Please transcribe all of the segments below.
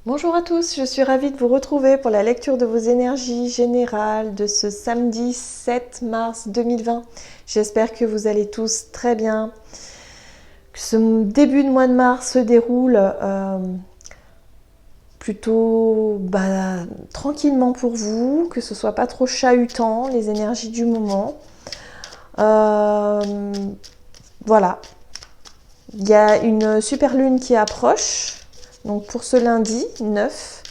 Bonjour à tous, je suis ravie de vous retrouver pour la lecture de vos énergies générales de ce samedi 7 mars 2020. J'espère que vous allez tous très bien, que ce début de mois de mars se déroule plutôt tranquillement pour vous, que ce soit pas trop chahutant, les énergies du moment. Voilà, il y a une super lune qui approche. Donc pour ce lundi 9,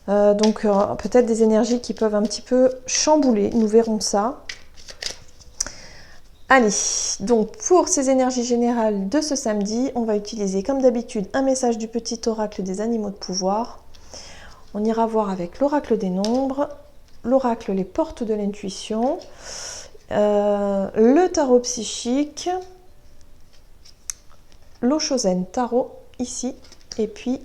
peut-être des énergies qui peuvent un petit peu chambouler, nous verrons ça. Allez, donc pour ces énergies générales de ce samedi, on va utiliser comme d'habitude un message du petit oracle des animaux de pouvoir. On ira voir avec l'oracle des nombres, l'oracle les portes de l'intuition, le tarot psychique, l'Oshozen tarot ici, et puis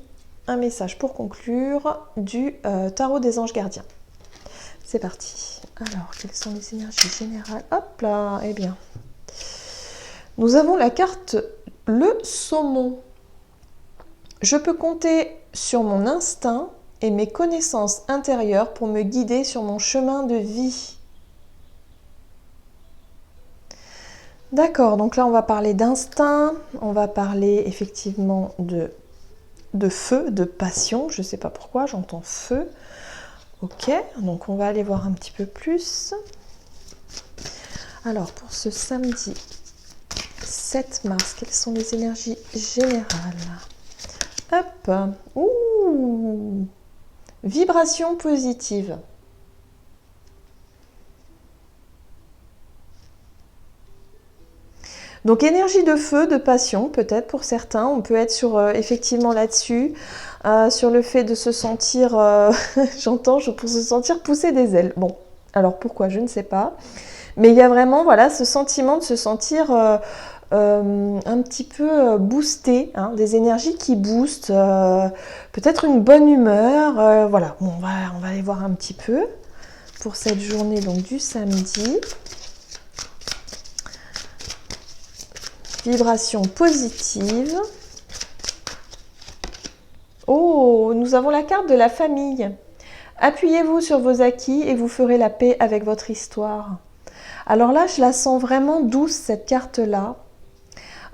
un message pour conclure du tarot des anges gardiens. C'est parti. Alors, quelles sont les énergies générales? Hop là, eh bien. Nous avons la carte le saumon. Je peux compter sur mon instinct et mes connaissances intérieures pour me guider sur mon chemin de vie. D'accord, donc là on va parler d'instinct, on va parler effectivement de feu, de passion, je ne sais pas pourquoi, j'entends feu. Ok, donc on va aller voir un petit peu plus. Alors pour ce samedi 7 mars, quelles sont les énergies générales? Hop, ouh, vibration positive. Donc énergie de feu, de passion, peut-être pour certains, on peut être sur effectivement là-dessus, sur le fait de se sentir, j'entends, pour se sentir pousser des ailes. Bon, alors pourquoi, je ne sais pas. Mais il y a vraiment, voilà, ce sentiment de se sentir un petit peu boosté, hein, des énergies qui boostent, peut-être une bonne humeur, voilà. Bon, on va aller voir un petit peu pour cette journée donc du samedi. Vibration positive. Oh, nous avons la carte de la famille. Appuyez-vous sur vos acquis et vous ferez la paix avec votre histoire. Alors là, je la sens vraiment douce, cette carte-là.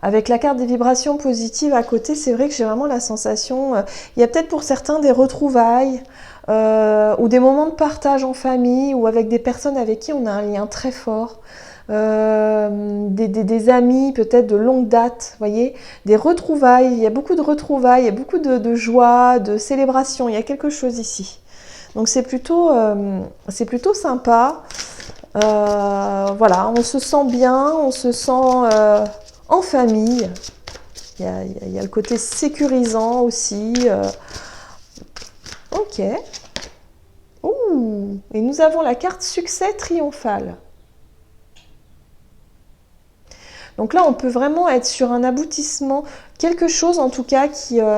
Avec la carte des vibrations positives à côté, c'est vrai que j'ai vraiment la sensation... il y a peut-être pour certains des retrouvailles ou des moments de partage en famille ou avec des personnes avec qui on a un lien très fort. Des amis peut-être de longue date, voyez, des retrouvailles, il y a beaucoup de retrouvailles, il y a beaucoup de joie, de célébration, il y a quelque chose ici. Donc c'est plutôt sympa, voilà, on se sent bien, on se sent en famille, il y a le côté sécurisant aussi, ok. Ouh, et nous avons la carte succès triomphal. Donc là, on peut vraiment être sur un aboutissement, quelque chose en tout cas qui est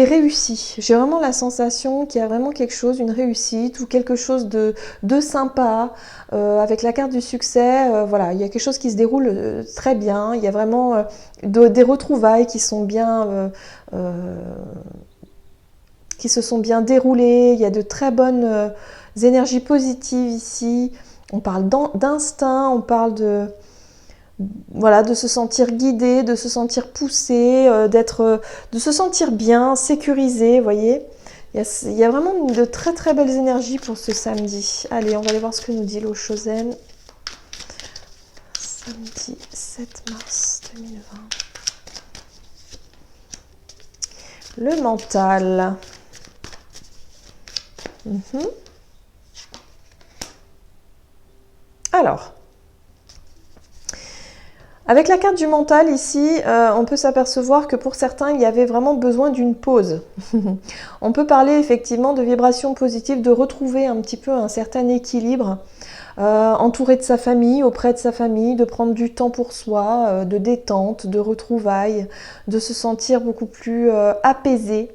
réussi. J'ai vraiment la sensation qu'il y a vraiment quelque chose, une réussite ou quelque chose de sympa. Avec la carte du succès, voilà, il y a quelque chose qui se déroule très bien. Il y a vraiment des retrouvailles qui sont bien... qui se sont bien déroulées. Il y a de très bonnes énergies positives ici. On parle d'instinct, on parle de se sentir guidé, de se sentir poussé, de se sentir bien, sécurisé, vous voyez. Il y a vraiment de très très belles énergies pour ce samedi. Allez, on va aller voir ce que nous dit l'Oshozen. Samedi 7 mars 2020. Le mental. Alors, avec la carte du mental ici, on peut s'apercevoir que pour certains, il y avait vraiment besoin d'une pause. On peut parler effectivement de vibrations positives, de retrouver un petit peu un certain équilibre, entouré de sa famille, auprès de sa famille, de prendre du temps pour soi, de détente, de retrouvailles, de se sentir beaucoup plus apaisé.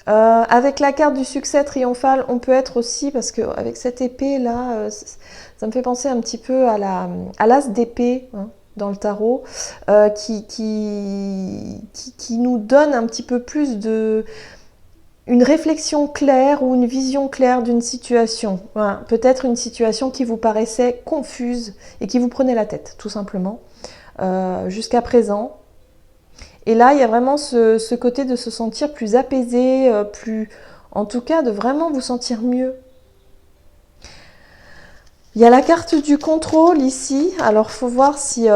Avec la carte du succès triomphal, on peut être aussi, parce qu'avec cette épée là, ça me fait penser un petit peu à l'as d'épée, hein. dans le tarot, qui nous donne un petit peu plus une réflexion claire ou une vision claire d'une situation. Voilà. Peut-être une situation qui vous paraissait confuse et qui vous prenait la tête, tout simplement, jusqu'à présent. Et là, il y a vraiment ce côté de se sentir plus apaisé, en tout cas, de vraiment vous sentir mieux. Il y a la carte du contrôle ici. Alors, il faut voir si...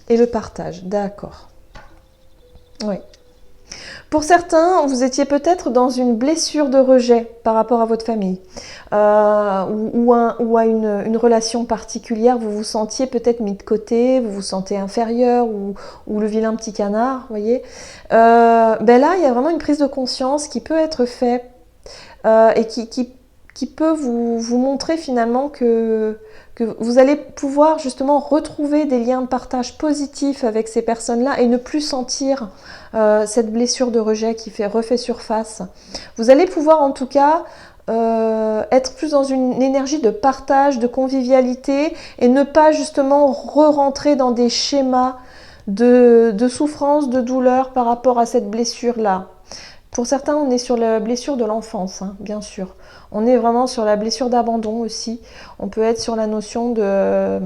Et le partage, d'accord. Oui. Pour certains, vous étiez peut-être dans une blessure de rejet par rapport à votre famille ou à une relation particulière. Vous vous sentiez peut-être mis de côté, vous vous sentez inférieur ou le vilain petit canard, voyez. Ben là, il y a vraiment une prise de conscience qui peut être faite et qui peut vous montrer finalement que vous allez pouvoir justement retrouver des liens de partage positifs avec ces personnes-là et ne plus sentir cette blessure de rejet qui refait surface. Vous allez pouvoir en tout cas être plus dans une énergie de partage, de convivialité et ne pas justement re-rentrer dans des schémas de souffrance, de douleur par rapport à cette blessure-là. Pour certains, on est sur la blessure de l'enfance, hein, bien sûr. On est vraiment sur la blessure d'abandon aussi. On peut être sur la notion de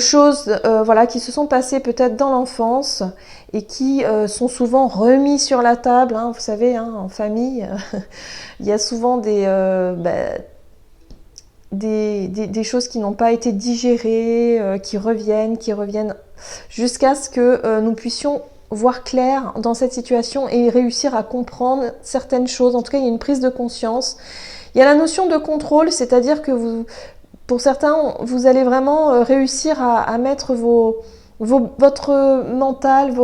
choses voilà, qui se sont passées peut-être dans l'enfance et qui sont souvent remis sur la table. Hein, vous savez, hein, en famille, il y a souvent des choses qui n'ont pas été digérées, qui reviennent jusqu'à ce que nous puissions voir clair dans cette situation et réussir à comprendre certaines choses. En tout cas, il y a une prise de conscience. Il y a la notion de contrôle, c'est-à-dire que pour certains, vous allez vraiment réussir à mettre votre mental,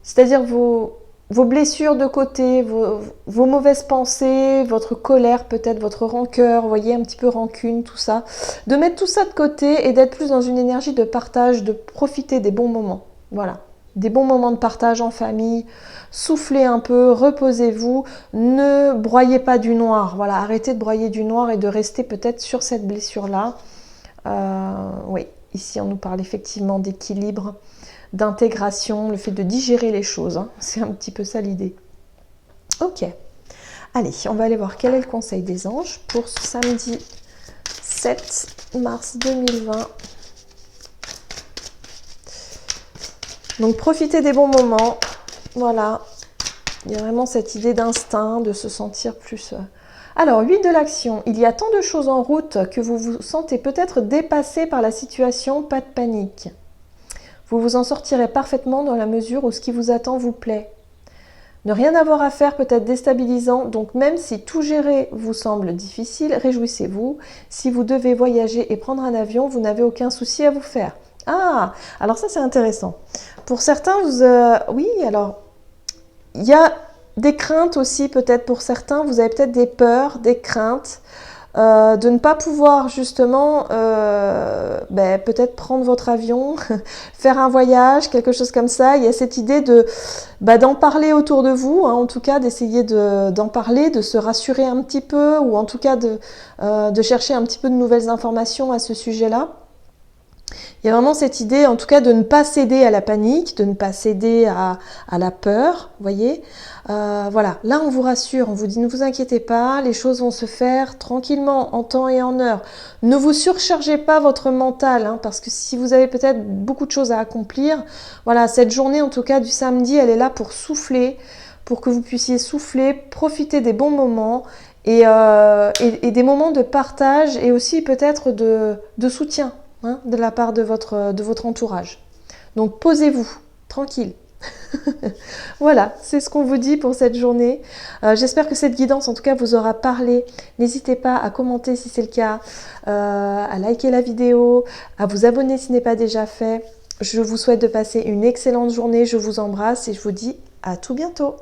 c'est-à-dire vos blessures de côté, vos mauvaises pensées, votre colère peut-être, votre rancœur, vous voyez, un petit peu rancune, tout ça. De mettre tout ça de côté et d'être plus dans une énergie de partage, de profiter des bons moments. Voilà. Des bons moments de partage en famille, soufflez un peu, reposez-vous, ne broyez pas du noir, voilà, arrêtez de broyer du noir et de rester peut-être sur cette blessure-là. Oui, ici on nous parle effectivement d'équilibre, d'intégration, le fait de digérer les choses, hein, c'est un petit peu ça l'idée. Ok, allez, on va aller voir quel est le conseil des anges pour ce samedi 7 mars 2020. Donc profitez des bons moments, voilà, il y a vraiment cette idée d'instinct, de se sentir plus... Alors, 8 de l'action, il y a tant de choses en route que vous vous sentez peut-être dépassé par la situation, pas de panique. Vous vous en sortirez parfaitement dans la mesure où ce qui vous attend vous plaît. Ne rien avoir à faire peut être déstabilisant, donc même si tout gérer vous semble difficile, réjouissez-vous. Si vous devez voyager et prendre un avion, vous n'avez aucun souci à vous faire. Ah, alors ça c'est intéressant. Pour certains, oui, alors, il y a des craintes aussi peut-être pour certains. Vous avez peut-être des peurs, des craintes de ne pas pouvoir justement peut-être prendre votre avion, faire un voyage, quelque chose comme ça. Il y a cette idée d'en parler autour de vous, hein, en tout cas d'essayer d'en parler, de se rassurer un petit peu ou en tout cas de chercher un petit peu de nouvelles informations à ce sujet-là. Il y a vraiment cette idée, en tout cas, de ne pas céder à la panique, de ne pas céder à la peur, vous voyez. Voilà, là on vous rassure, on vous dit ne vous inquiétez pas, les choses vont se faire tranquillement, en temps et en heure. Ne vous surchargez pas votre mental, hein, parce que si vous avez peut-être beaucoup de choses à accomplir, voilà, cette journée en tout cas du samedi, elle est là pour souffler, pour que vous puissiez souffler, profiter des bons moments et des moments de partage et aussi peut-être de soutien. Hein, de la part de votre entourage. Donc posez-vous, tranquille. Voilà, c'est ce qu'on vous dit pour cette journée. J'espère que cette guidance en tout cas vous aura parlé. N'hésitez pas à commenter si c'est le cas, à liker la vidéo, à vous abonner si ce n'est pas déjà fait. Je vous souhaite de passer une excellente journée, je vous embrasse et je vous dis à tout bientôt.